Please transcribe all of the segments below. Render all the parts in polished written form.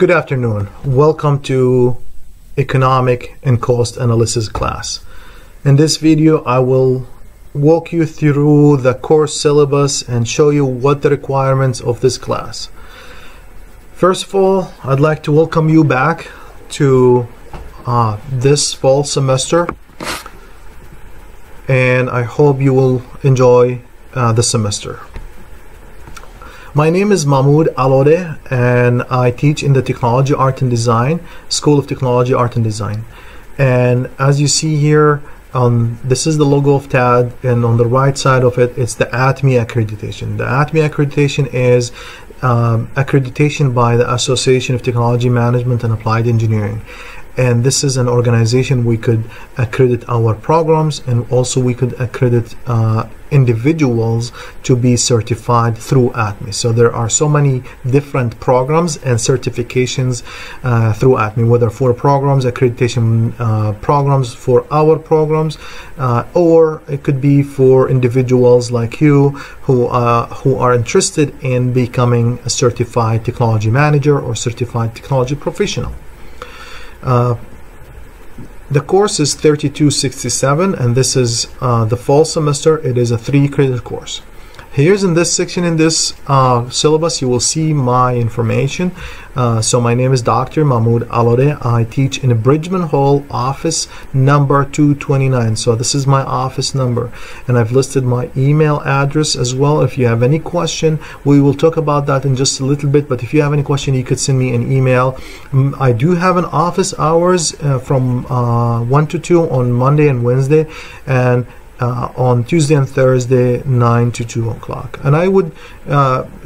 Good afternoon. Welcome to Economic and Cost Analysis class. In this video, I will walk you through the course syllabus and show you what the requirements of this class. First of all, I'd like to welcome you back to this fall semester, and I hope you will enjoy the semester. My name is Al-Odeh, and I teach in the Technology, Art and Design, School of Technology, Art and Design. And as you see here, this is the logo of TAD, and on the right side of it, it's the ATME accreditation. The ATME accreditation is accreditation by the Association of Technology Management and Applied Engineering. And this is an organization we could accredit our programs, and also we could accredit individuals to be certified through ATME. So there are so many different programs and certifications through ATME, whether for programs, accreditation programs for our programs, or it could be for individuals like you who are interested in becoming a certified technology manager or certified technology professional. The course is 3267, and this is the fall semester. It is a 3-credit course. Here's in this section, in this syllabus, you will see my information. So my name is Dr. Al-Odeh. I teach in Bridgman Hall, office number 229. So this is my office number, and I've listed my email address as well. If you have any question, we will talk about that in just a little bit, but if you have any question, you could send me an email. I do have an office hours from 1 to 2 on Monday and Wednesday, and on Tuesday and Thursday 9 to 2 o'clock. And I would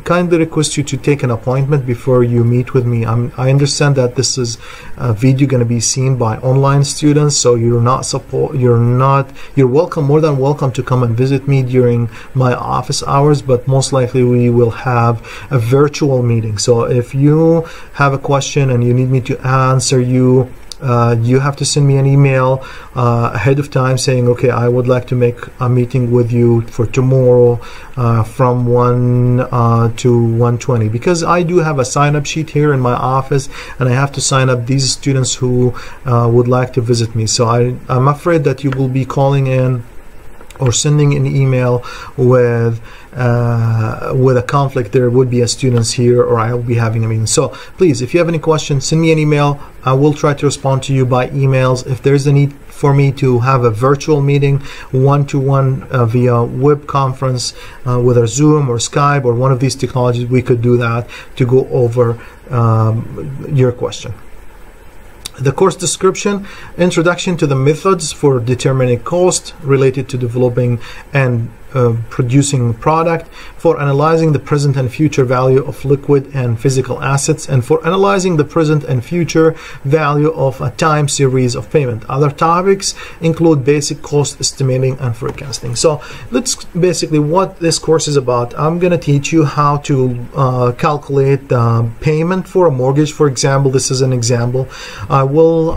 kindly request you to take an appointment before you meet with me. I understand that this is a video going to be seen by online students, so you're welcome, more than welcome, to come and visit me during my office hours, but most likely we will have a virtual meeting. So if you have a question and you need me to answer you, you have to send me an email ahead of time saying, okay, I would like to make a meeting with you for tomorrow from 1 to 1:20, because I do have a sign-up sheet here in my office, and I have to sign up these students who would like to visit me. So I'm afraid that you will be calling in or sending an email with a conflict. There would be a students here, or I will be having a meeting. So please, if you have any questions, send me an email. I will try to respond to you by emails. If there's a need for me to have a virtual meeting, one-to-one via web conference, whether Zoom or Skype or one of these technologies, we could do that to go over your question. The course description: introduction to the methods for determining cost related to developing and producing product, for analyzing the present and future value of liquid and physical assets, and for analyzing the present and future value of a time series of payment. Other topics include basic cost estimating and forecasting. So let's basically, what this course is about, I'm going to teach you how to calculate the payment for a mortgage. For example, this is an example. I will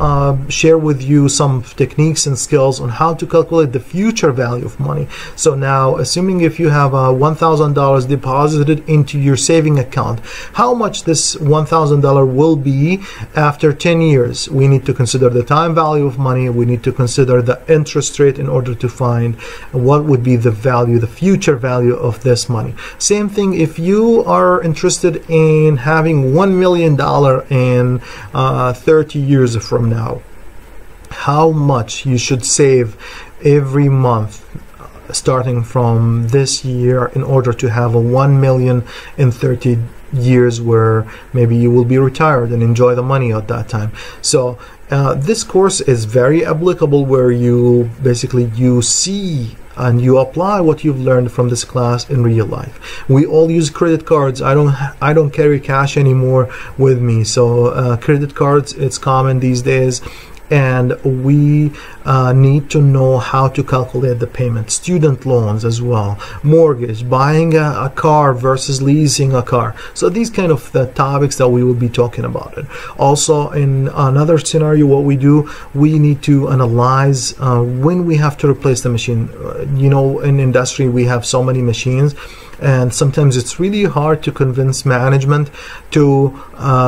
share with you some techniques and skills on how to calculate the future value of money. So now, assuming if you have $1,000 deposited into your saving account, how much this $1,000 will be after 10 years? We need to consider the time value of money. We need to consider the interest rate in order to find what would be the value, the future value of this money. Same thing if you are interested in having $1 million in 30 years from now, how much you should save every month starting from this year in order to have a 1 million in 30 years, where maybe you will be retired and enjoy the money at that time. So this course is very applicable, where you basically see and you apply what you've learned from this class in real life. We all use credit cards. I don't carry cash anymore with me, so credit cards, it's common these days. And we need to know how to calculate the payment. Student loans as well, mortgage, buying a car versus leasing a car. So these kind of the topics that we will be talking about it. Also, in another scenario, what we do, we need to analyze when we have to replace the machine. You know, in industry we have so many machines, and sometimes it's really hard to convince management to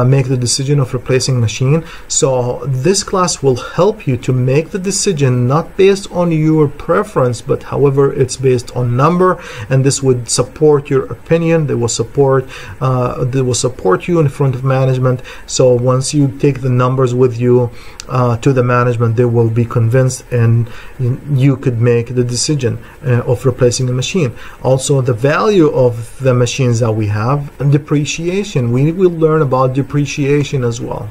make the decision of replacing a machine. So this class will help you to make the decision not based on your preference, but however it's based on number, and this would support your opinion. They will support you in front of management. So once you take the numbers with you to the management, they will be convinced, and you could make the decision of replacing a machine. Also, the value of the machines that we have, and depreciation. We will learn about depreciation as well.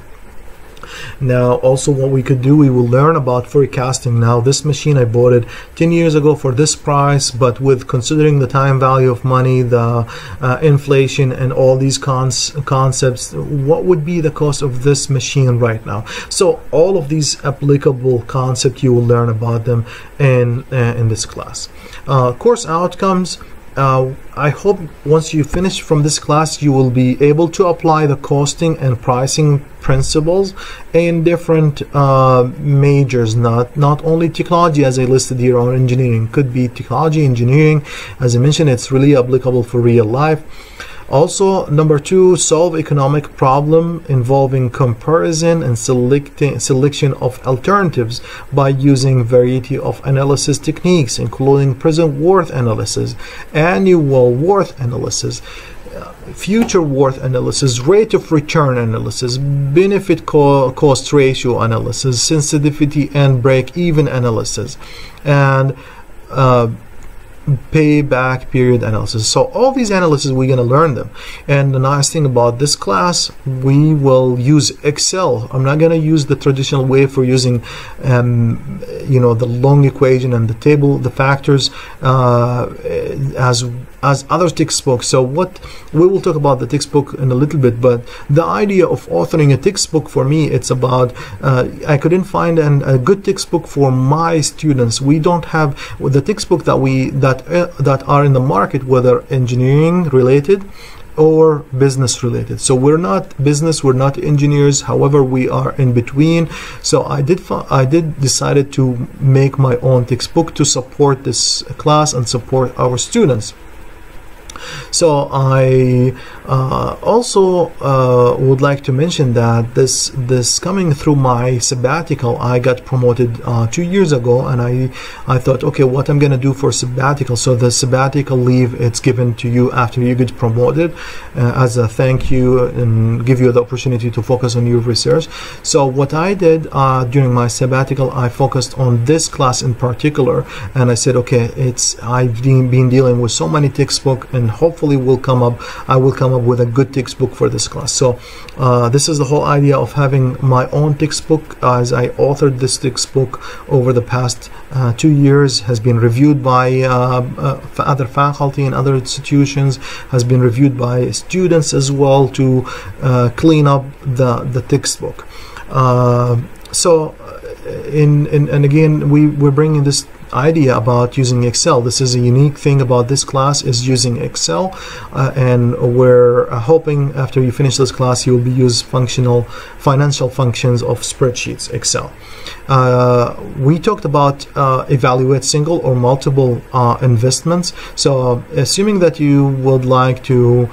Now, also what we could do, we will learn about forecasting. Now, this machine, I bought it 10 years ago for this price, but with considering the time value of money, the inflation, and all these concepts, what would be the cost of this machine right now? So all of these applicable concepts, you will learn about them in this class. Course outcomes. I hope once you finish from this class, you will be able to apply the costing and pricing principles in different majors, not only technology as I listed here, or engineering. Could be technology, engineering. As I mentioned, it's really applicable for real life. Also, number 2, solve economic problem involving comparison and selection of alternatives by using variety of analysis techniques, including present worth analysis, annual worth analysis, future worth analysis, rate of return analysis, benefit cost ratio analysis, sensitivity and break-even analysis, and payback period analysis. So all these analyses, we're going to learn them. And the nice thing about this class, we will use Excel. I'm not going to use the traditional way for using the long equation and the table, the factors, as other textbooks. So what we will talk about the textbook in a little bit, but the idea of authoring a textbook, for me, it's about I couldn't find a good textbook for my students. We don't have the textbook that are in the market, whether engineering related or business related. So we're not business, we're not engineers, however we are in between. So I did decided to make my own textbook to support this class and support our students. So I also would like to mention that this coming through my sabbatical, I got promoted 2 years ago, and I thought, okay, what I'm gonna do for sabbatical. So the sabbatical leave, it's given to you after you get promoted as a thank you, and give you the opportunity to focus on your research. So what I did during my sabbatical, I focused on this class in particular, and I said, okay, I've been dealing with so many textbooks, and hopefully I will come up with a good textbook for this class. So this is the whole idea of having my own textbook, as I authored this textbook over the past 2 years, has been reviewed by other faculty and other institutions, has been reviewed by students as well, to clean up the textbook. And again, we're bringing this idea about using Excel. This is a unique thing about this class, is using Excel, and we're hoping after you finish this class you will be use financial functions of spreadsheets, Excel. We talked about evaluate single or multiple investments. So assuming that you would like to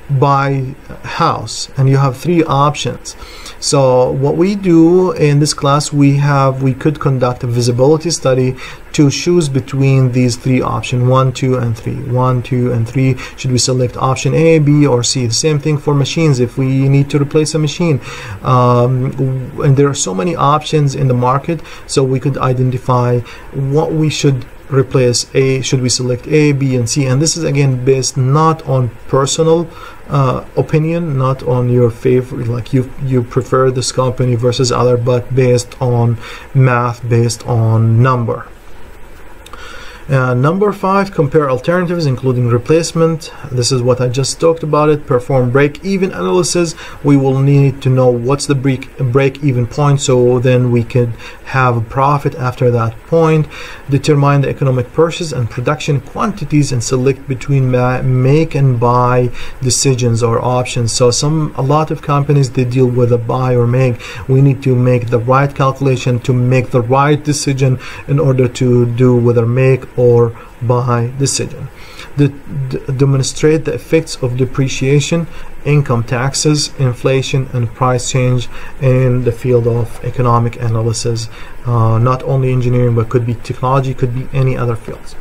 buy a house and you have 3 options. So what we do in this class, we could conduct a visibility study to choose between these 3 options, 1, 2, and 3. 1, 2, and 3. Should we select option A, B, or C? The same thing for machines. If we need to replace a machine, and there are so many options in the market, so we could identify what we should replace. Should we select A, B, and C? And this is again based not on personal opinion, not on your favorite, like you prefer this company versus other, but based on math, based on number. Number 5, compare alternatives including replacement. This is what I just talked about it. Perform break-even analysis. We will need to know what's the break-even point, so then we could have a profit after that point. Determine the economic purchase and production quantities and select between make and buy decisions or options. So a lot of companies, they deal with a buy or make. We need to make the right calculation to make the right decision in order to do whether make or by decision. Demonstrate the effects of depreciation, income taxes, inflation, and price change in the field of economic analysis. Not only engineering, but could be technology, could be any other fields.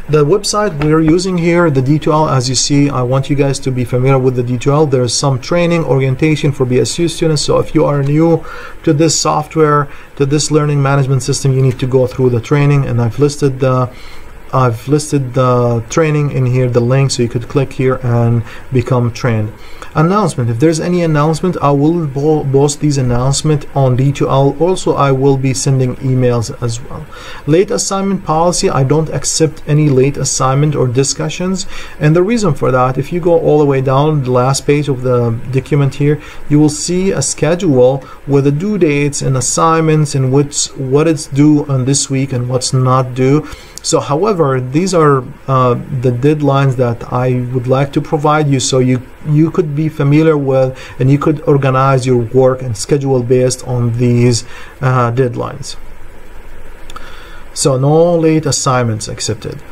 The website we're using here, the D2L, as you see, I want you guys to be familiar with the D2L. There's some training orientation for BSU students, so if you are new to this software, to this learning management system, you need to go through the training, and I've listed the training in here, the link, so you could click here and become trained. Announcement: if there's any announcement, I will post these announcements on D2L. Also, I will be sending emails as well. Late assignment policy: I don't accept any late assignment or discussions, and the reason for that, if you go all the way down the last page of the document here, you will see a schedule with the due dates and assignments and what it's due on this week and what's not due. So however, these are the deadlines that I would like to provide you, so you could be familiar with and you could organize your work and schedule based on these deadlines. So no late assignments accepted.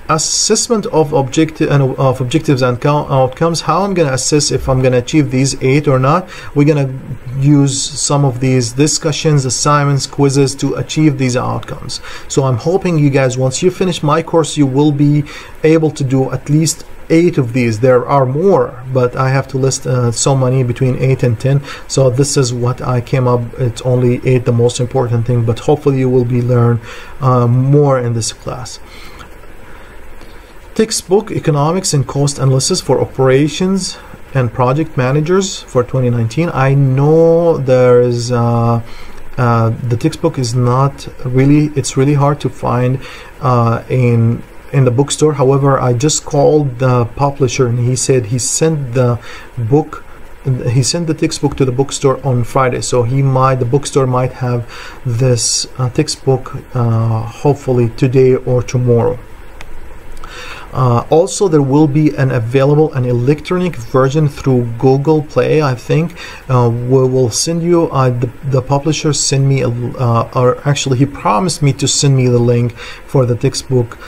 Assessment of objectives and outcomes. How I'm going to assess if I'm going to achieve these 8 or not. We're going to use some of these discussions, assignments, quizzes to achieve these outcomes. So I'm hoping you guys, once you finish my course, you will be able to do at least 8 of these. There are more, but I have to list so many, between 8 and 10. So this is what I came up. It's only 8, the most important thing, but hopefully you will be learn more in this class. Textbook Economics and Cost Analysis for Operations and Project Managers for 2019. I know there is the textbook is not really, it's really hard to find in the bookstore. However, I just called the publisher and he said he sent the book, he sent the textbook to the bookstore on Friday, so the bookstore might have this textbook hopefully today or tomorrow. Also, there will be an electronic version through Google Play. I think we will send you the publisher send me or actually he promised me to send me the link for the textbook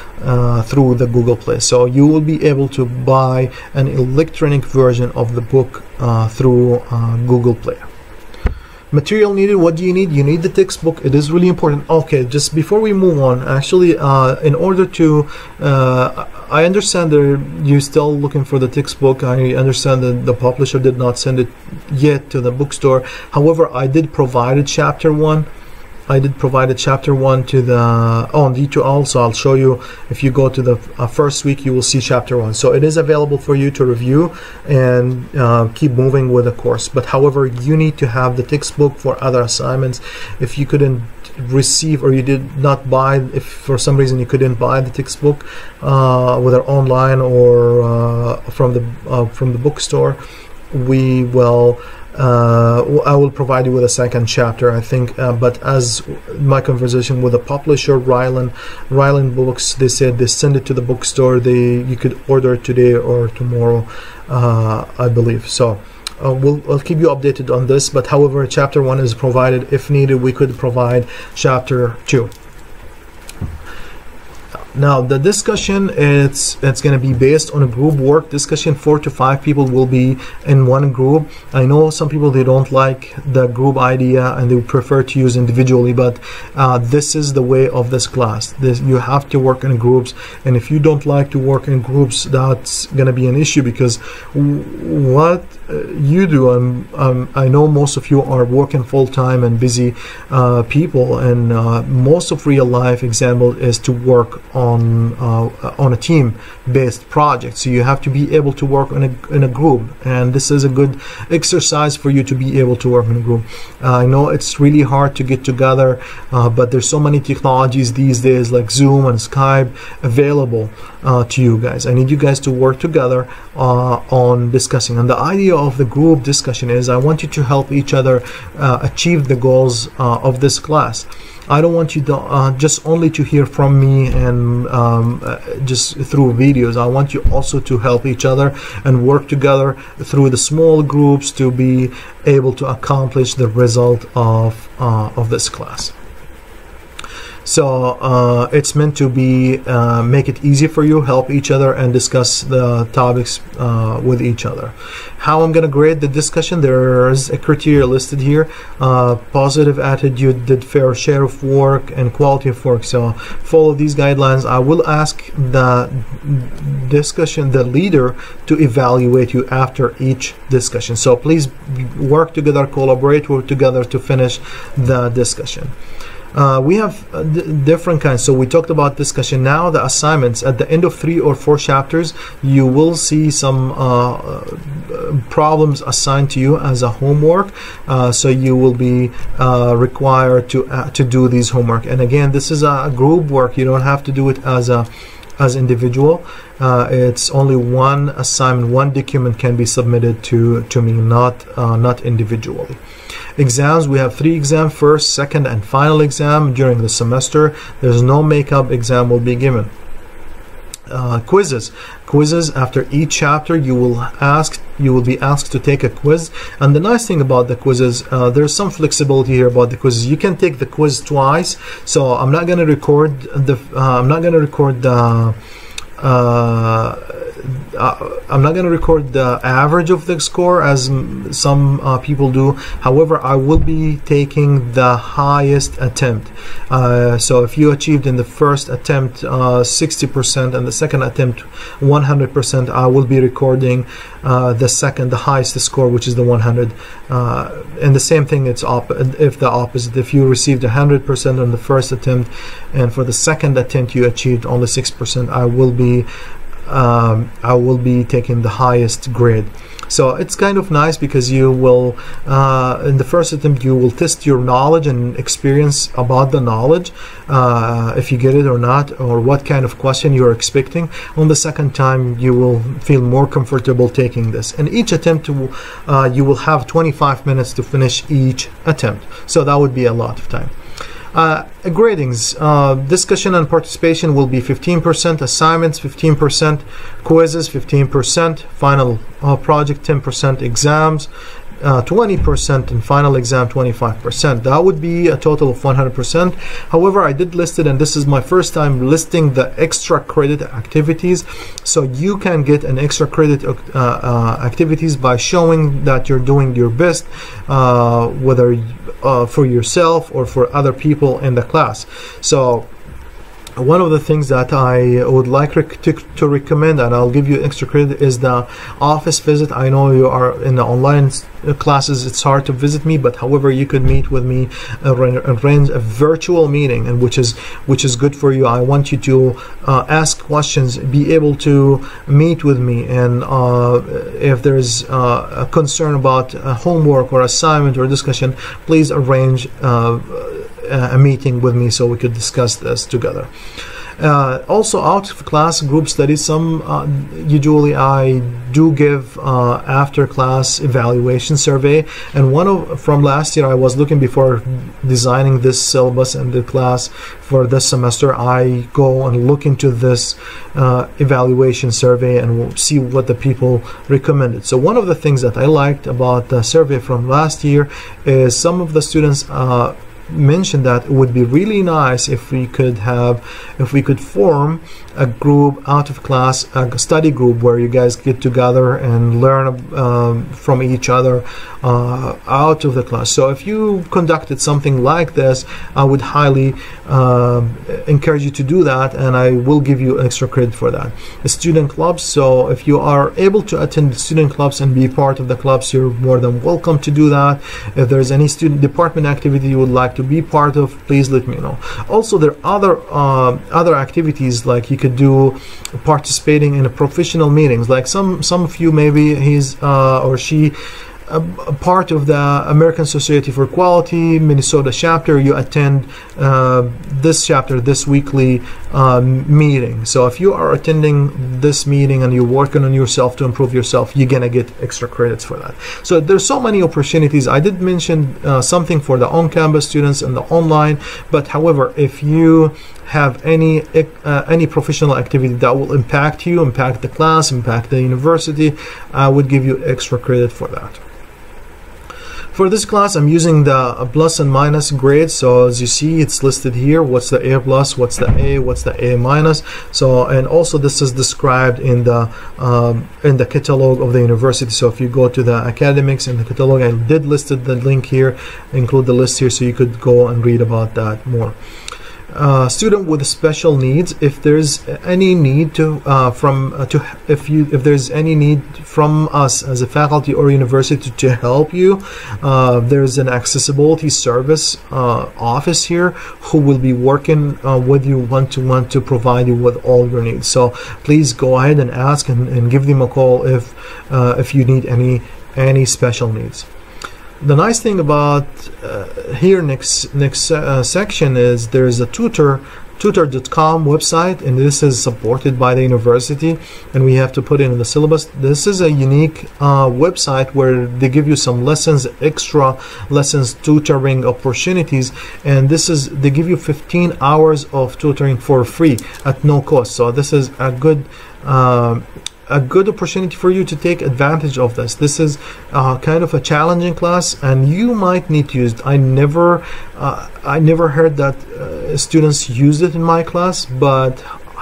through the Google Play, so you will be able to buy an electronic version of the book through Google Play. Material needed. What do you need? You need the textbook. It is really important. Okay, just before we move on, actually, in order to, I understand that you're still looking for the textbook. I understand that the publisher did not send it yet to the bookstore. However, I did provide a chapter 1. I did provide a chapter 1 to the on D2L, so I'll show you. If you go to the first week, you will see chapter 1. So it is available for you to review and keep moving with the course. But however, you need to have the textbook for other assignments. If you couldn't receive or you did not buy, if for some reason you couldn't buy the textbook whether online or from the bookstore, we will I will provide you with a second chapter, I think, but as my conversation with the publisher, Ryland Books, they said they send it to the bookstore. You could order it today or tomorrow, I believe. So we'll keep you updated on this, but however, chapter 1 is provided. If needed, we could provide chapter 2. Now the discussion, it's going to be based on a group work discussion. 4 to 5 people will be in one group. I know some people, they don't like the group idea and they would prefer to use individually, but this is the way of this class. You have to work in groups, and if you don't like to work in groups, that's going to be an issue, because what you do, I know most of you are working full-time and busy people, and most of real life example is to work on a team-based project. So you have to be able to work in a group, and this is a good exercise for you to be able to work in a group. I know it's really hard to get together, but there's so many technologies these days like Zoom and Skype available to you guys. I need you guys to work together on discussing, and the idea of the group discussion is I want you to help each other achieve the goals of this class. I don't want you to just only to hear from me and just through videos. I want you also to help each other and work together through the small groups to be able to accomplish the result of this class. So it's meant to be make it easy for you, help each other, and discuss the topics with each other. How I'm going to grade the discussion, there's a criteria listed here: positive attitude, did fair share of work, and quality of work. So follow these guidelines. I will ask the the leader, to evaluate you after each discussion. So please work together, collaborate together to finish the discussion. We have different kinds. So we talked about discussion. Now the assignments. At the end of 3 or 4 chapters, you will see some problems assigned to you as a homework. So you will be required to do these homework. And again, this is a group work. You don't have to do it as individual. It's only one assignment, one document can be submitted to me, not individually. Exams, we have 3 exams: first, second, and final exam during the semester. There's no makeup exam will be given. Quizzes after each chapter, you will be asked to take a quiz. And the nice thing about the quizzes, there's some flexibility here about the quizzes. You can take the quiz twice. So I'm not going to record the I'm not going to record the average of the score as some people do. However, I will be taking the highest attempt. So if you achieved in the first attempt 60% and the second attempt 100%, I will be recording the highest score, which is the 100. And the same thing, it's if the opposite. If you received 100% on the first attempt and for the second attempt you achieved only 6%, I will be taking the highest grade. So it's kind of nice because you will in the first attempt you will test your knowledge and experience about the knowledge, if you get it or not, or what kind of question you're expecting. On the second time you will feel more comfortable taking this, and each attempt you will have 25 minutes to finish each attempt, so that would be a lot of time. Gradings, discussion and participation will be 15%, assignments 15%, quizzes 15%, final project 10%, exams 20%, and final exam 25%. That would be a total of 100%. However, I did list it, and this is my first time listing the extra credit activities. So you can get an extra credit activities by showing that you're doing your best, whether for yourself or for other people in the class. So one of the things that I would like to recommend, and I'll give you extra credit, is the office visit. I know you are in the online classes, it's hard to visit me, but however, you could meet with me, arrange a virtual meeting, and which is good for you. I want you to ask questions, be able to meet with me, and if there's a concern about homework or assignment or discussion, please arrange a meeting with me so we could discuss this together. Also, out of class group studies, usually I do give after class evaluation survey, and from last year I was looking before designing this syllabus and the class for this semester. I go and look into this evaluation survey and we'll see what the people recommended. So one of the things that I liked about the survey from last year is some of the students mentioned that it would be really nice if we could form a group out of class, a study group where you guys get together and learn from each other out of the class. So if you conducted something like this, I would highly encourage you to do that, and I will give you extra credit for that. The student clubs, so if you are able to attend the student clubs and be part of the clubs, you're more than welcome to do that. If there's any student department activity you would like to be part of, please let me know. Also, there are other activities, like you could do participating in a professional meetings, like some of you, maybe he's or she a part of the American Society for Quality Minnesota chapter. You attend this weekly meeting. So if you are attending this meeting and you're working on yourself to improve yourself, you're gonna get extra credits for that. So there's so many opportunities. I did mention something for the on-campus students and the online, but however, if you have any professional activity that will impact you, impact the class, impact the university, I would give you extra credit for that. For this class, I'm using the plus and minus grades. So as you see, it's listed here. What's the A plus? What's the A? What's the A minus? So, and also this is described in the catalog of the university. So if you go to the academics in the catalog, I did listed the link here, include the list here, so you could go and read about that more. Student with special needs. If there's any need if there's any need from us as a faculty or university to help you, there's an accessibility service office here who will be working with you one-to-one to provide you with all your needs. So please go ahead and ask and give them a call if you need any special needs. The nice thing about here next section is there's a tutor.com website, and this is supported by the university, and we have to put it in the syllabus. This is a unique website where they give you some lessons, extra lessons, tutoring opportunities, and they give you 15 hours of tutoring for free at no cost. So this is a good opportunity for you to take advantage of this. This is kind of a challenging class, and you might need to use it. I never heard that students used it in my class, but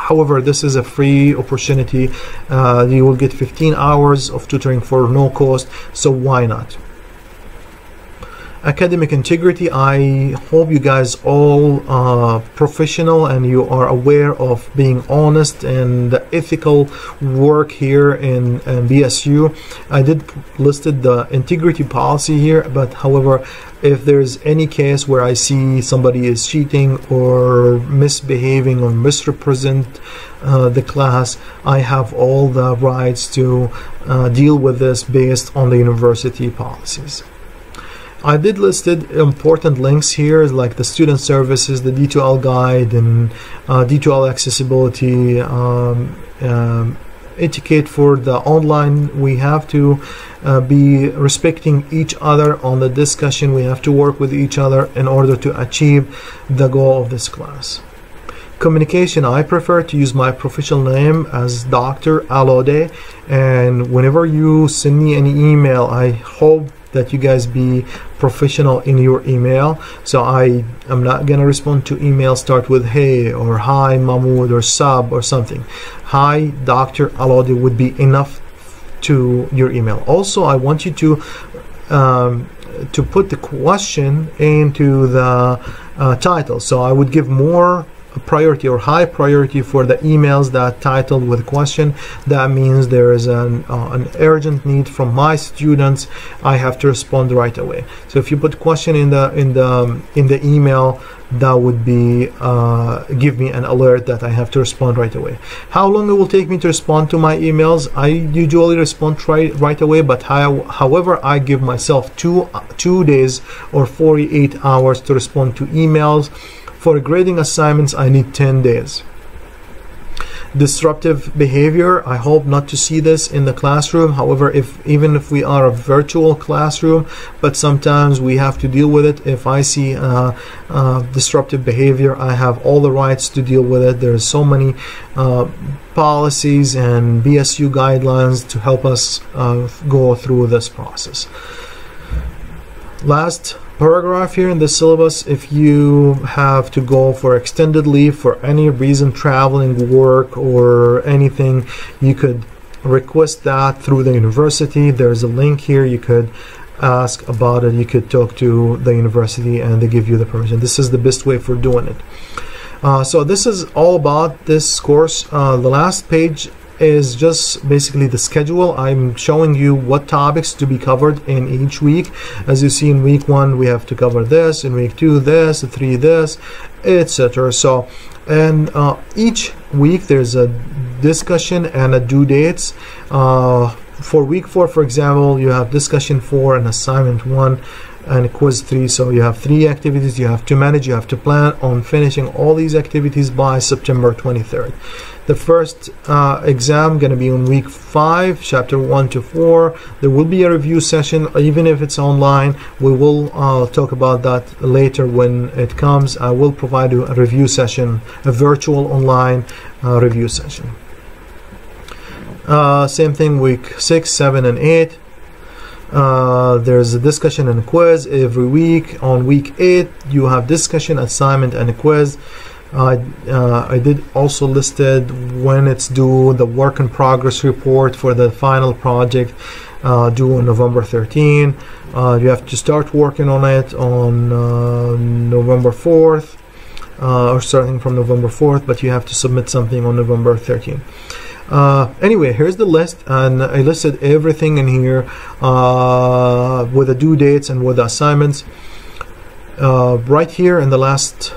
however, this is a free opportunity. You will get 15 hours of tutoring for no cost, so why not? Academic integrity. I hope you guys all are professional and you are aware of being honest and the ethical work here in BSU. I did listed the integrity policy here, but however, if there's any case where I see somebody is cheating or misbehaving or misrepresent the class, I have all the rights to deal with this based on the university policies. I did listed important links here, like the student services, the D2L guide, and D2L accessibility, etiquette for the online. We have to be respecting each other on the discussion. We have to work with each other in order to achieve the goal of this class. Communication. I prefer to use my professional name as Dr. Al-Odeh, and whenever you send me any email, I hope that you guys be professional in your email. So I am not gonna respond to email start with hey or hi Mahmoud or sub or something. Hi Dr. Al-Odeh would be enough to your email. Also, I want you to put the question into the title. So I would give more priority or high priority for the emails that titled with question. That means there is an urgent need from my students. I have to respond right away. So if you put question in the email, that would be give me an alert that I have to respond right away. How long it will take me to respond to my emails? I usually respond right away, but however, I give myself two days or 48 hours to respond to emails. For grading assignments, I need 10 days. Disruptive behavior. I hope not to see this in the classroom. However, even if we are a virtual classroom, but sometimes we have to deal with it. If I see disruptive behavior, I have all the rights to deal with it. There's so many policies and BSU guidelines to help us go through this process. Last paragraph here in the syllabus, if you have to go for extended leave for any reason, traveling, work, or anything, you could request that through the university. There's a link here. You could ask about it. You could talk to the university and they give you the permission. This is the best way for doing it. So this is all about this course. The last page is just basically the schedule. I'm showing you what topics to be covered in each week. As you see, in week 1 we have to cover this, in week 2 this, 3 this, etc. So, and each week there's a discussion and a due dates. For week 4, for example, you have discussion 4 and assignment 1 and quiz 3. So you have 3 activities you have to manage. You have to plan on finishing all these activities by September 23rd. The first exam going to be on week 5, chapter 1 to 4. There will be a review session, even if it's online. We will talk about that later when it comes. I will provide you a review session, a virtual online review session. Same thing week 6, 7, and 8. There's a discussion and a quiz every week. On week 8 you have discussion, assignment, and a quiz. I did also listed when it's due, the work in progress report for the final project due on November 13. You have to start working on it on November 4th, or starting from November 4th, but you have to submit something on November 13th. Anyway, here's the list, and I listed everything in here with the due dates and with the assignments. Right here in the last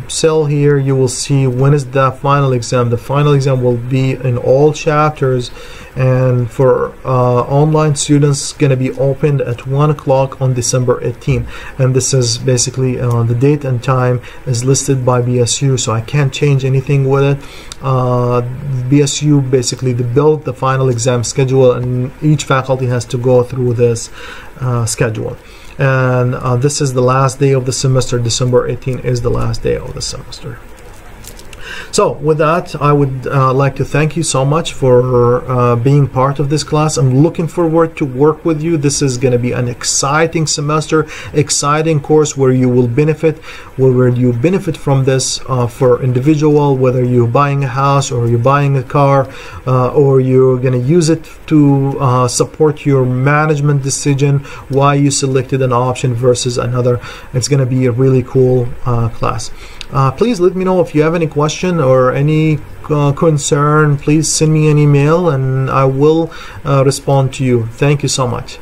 cell here, you will see when is the final exam. The final exam will be in all chapters, and for online students, going to be opened at 1 o'clock on December 18th. And this is basically the date and time is listed by BSU, so I can't change anything with it. BSU basically built the final exam schedule, and each faculty has to go through this schedule. And this is the last day of the semester. December 18th is the last day of the semester. So with that, I would like to thank you so much for being part of this class. I'm looking forward to work with you. This is going to be an exciting semester, exciting course where you will benefit, where you benefit from this for individual, whether you're buying a house or you're buying a car, or you're going to use it to support your management decision, why you selected an option versus another. It's going to be a really cool class. Please let me know if you have any question or any concern. Please send me an email and I will respond to you. Thank you so much.